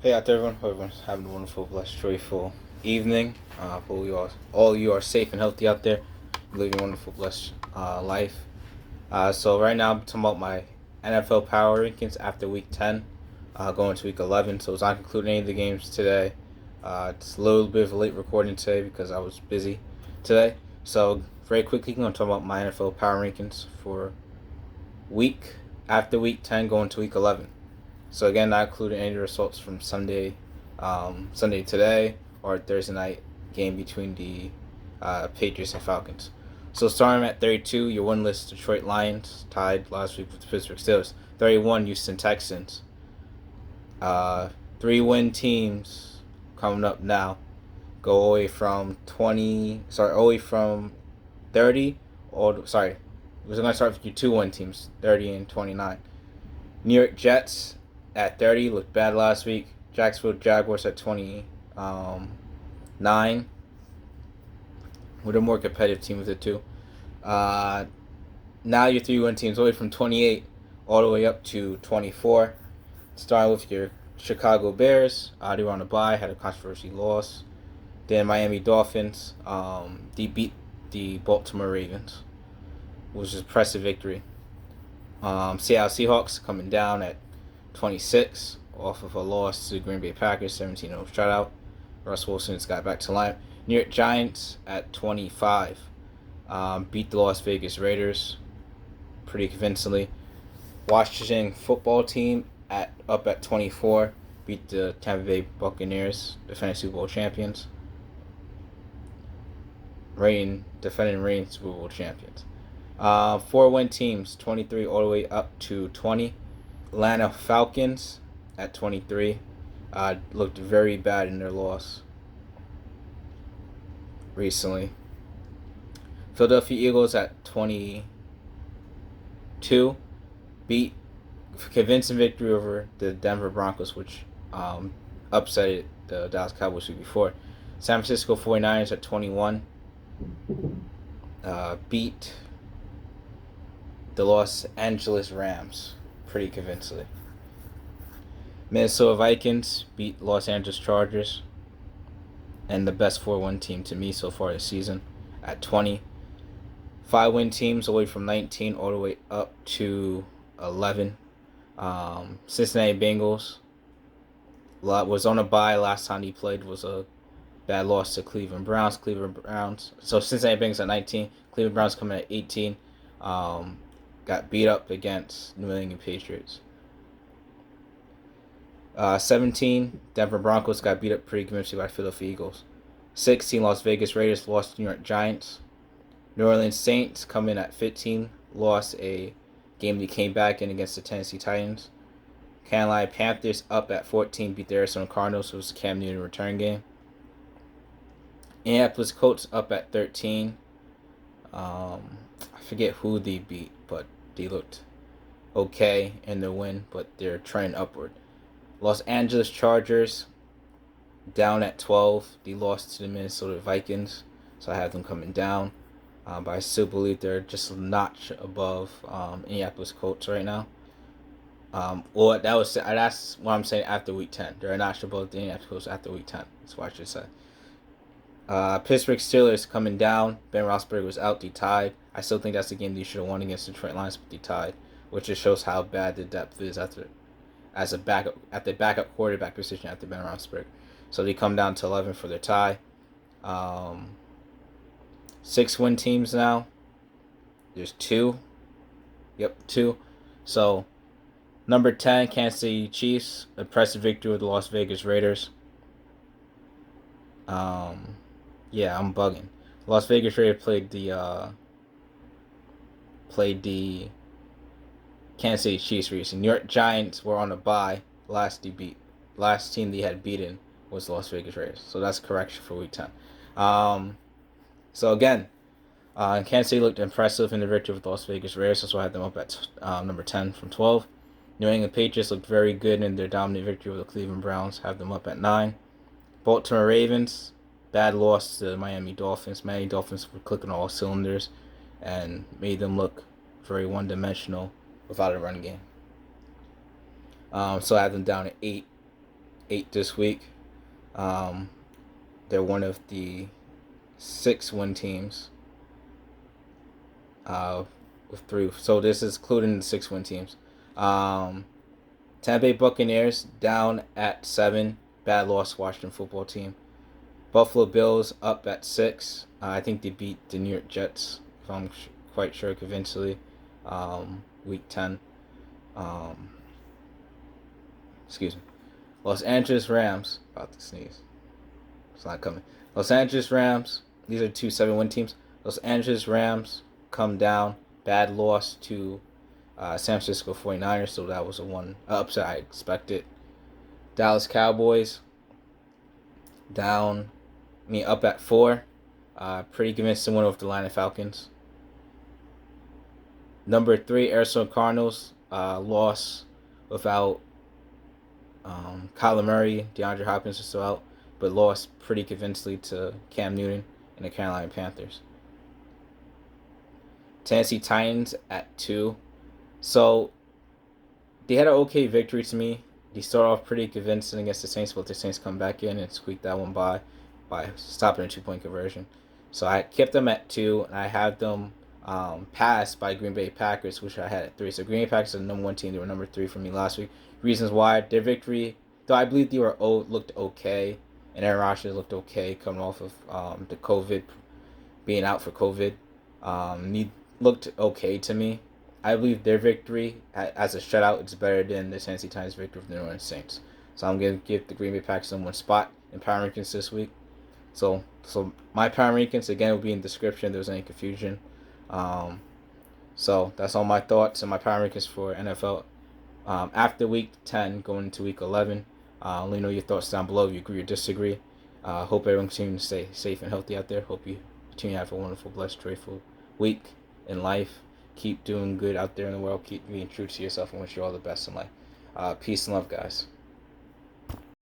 Hey out there, everyone. Hope everyone's having a wonderful, blessed, joyful evening. Hope all you are safe and healthy out there, living a wonderful, blessed life. So right now I'm talking about my NFL power rankings after Week 10, going to Week 11. So it's not concluding any of the games today. It's a little bit of a late recording today because I was busy today. So very quickly, I'm going to talk about my NFL power rankings for week after Week 10, going to Week 11. So again, not including any results from Sunday today or Thursday night game between the Patriots and Falcons. So starting at 32, your winless Detroit Lions tied last week with the Pittsburgh Steelers. 31, Houston Texans. 3-win teams coming up now. Go away from 30. We're going to start with your 2-win teams, 30 and 29. New York Jets at 30 looked bad last week. Jacksonville Jaguars at 29 with a more competitive team with it too. Now your 3-win teams away from 28 all the way up to 24. Starting with your Chicago Bears. They were on a bye, had a controversial loss. Then Miami Dolphins. They beat the Baltimore Ravens, which was an impressive victory. Seattle Seahawks coming down at 26 off of a loss to the Green Bay Packers, 17-0 shutout. Russ Wilson's got back to line. New York Giants at 25 beat the Las Vegas Raiders pretty convincingly. Washington football team up at 24 beat the Tampa Bay Buccaneers, defending Super Bowl champions. Defending reigning Super Bowl champions. 4-win teams, 23 all the way up to 20. Atlanta Falcons at 23 looked very bad in their loss recently. Philadelphia Eagles at 22 beat convincing victory over the Denver Broncos, which upset the Dallas Cowboys week before. San Francisco 49ers at 21 beat the Los Angeles Rams pretty convincingly. Minnesota Vikings beat Los Angeles Chargers, and the best 4-1 team to me so far this season at 20. 5-win teams away from 19 all the way up to 11. Cincinnati Bengals was on a bye last time he played, was a bad loss to Cleveland Browns. So Cincinnati Bengals at 19. Cleveland Browns coming at 18. Got beat up against New England Patriots. 17, Denver Broncos got beat up pretty convincingly by Philadelphia Eagles. 16, Las Vegas Raiders lost to New York Giants. New Orleans Saints come in at 15, lost a game they came back in against the Tennessee Titans. Carolina Panthers up at 14, beat the Arizona Cardinals, so it was a Cam Newton return game. Indianapolis Colts up at 13. I forget who they beat, but they looked okay in the win, but they're trending upward. Los Angeles Chargers down at 12. They lost to the Minnesota Vikings, so I have them coming down. But I still believe they're just a notch above Indianapolis Colts right now. That's what I'm saying after Week 10. They're a notch above the Indianapolis Colts after Week 10. That's what I should say. Pittsburgh Steelers coming down. Ben Roethlisberger was out. They tied. I still think that's the game they should have won against the Detroit Lions, but they tied, which just shows how bad the depth is at the backup quarterback position after Ben Roethlisberger. So they come down to 11 for their tie. 6-win teams now. There's 2. Yep, 2. So number 10, Kansas City Chiefs, impressive victory with the Las Vegas Raiders. Yeah, I'm bugging. Las Vegas Raiders played the Kansas City Chiefs recently. New York Giants were on a bye. Last team they had beaten was the Las Vegas Raiders. So that's a correction for Week 10. So again, Kansas City looked impressive in the victory with the Las Vegas Raiders. That's why I had them up at number 10 from 12. New England Patriots looked very good in their dominant victory with the Cleveland Browns. Have them up at 9. Baltimore Ravens, bad loss to the Miami Dolphins. Miami Dolphins were clicking all cylinders and made them look very one-dimensional without a run game. So I have them down at 8. 8 this week. They're one of the 6-win teams. With 3, so this is including the 6-win teams. Tampa Bay Buccaneers down at 7. Bad loss, Washington football team. Buffalo Bills up at 6. I think they beat the New York Jets, if I'm quite sure, convincingly. Week 10. Excuse me. Los Angeles Rams. About to sneeze. It's not coming. Los Angeles Rams. These are 2 7-win teams. Los Angeles Rams come down. Bad loss to San Francisco 49ers, so that was a upset I expected. Dallas Cowboys up at 4. Pretty convincing win over the Atlanta Falcons. Number 3, Arizona Cardinals loss without Kyler Murray. DeAndre Hopkins is still out, but lost pretty convincingly to Cam Newton and the Carolina Panthers. Tennessee Titans at 2. So they had an okay victory to me. They start off pretty convincing against the Saints, but the Saints come back in and squeak that one by stopping a 2-point conversion. So I kept them at 2, and I have them passed by Green Bay Packers, which I had at 3. So Green Bay Packers are the number 1 team. They were number 3 for me last week. Reasons why: their victory, though I believe they were looked okay, and Aaron Rodgers looked okay coming off of the COVID, being out for COVID. Looked okay to me. I believe their victory as a shutout is better than the Tennessee Titans' victory of the New Orleans Saints. So I'm going to give the Green Bay Packers one spot in power rankings this week. So my power rankings, again, will be in the description if there's any confusion. So that's all my thoughts and my power rankings for NFL after week 10 going into week 11. Let me know your thoughts down below if you agree or disagree. Hope everyone continues to stay safe and healthy out there. Hope you continue to have a wonderful, blessed, joyful week in life. Keep doing good out there in the world. Keep being true to yourself, and wish you all the best in life. Peace and love, guys.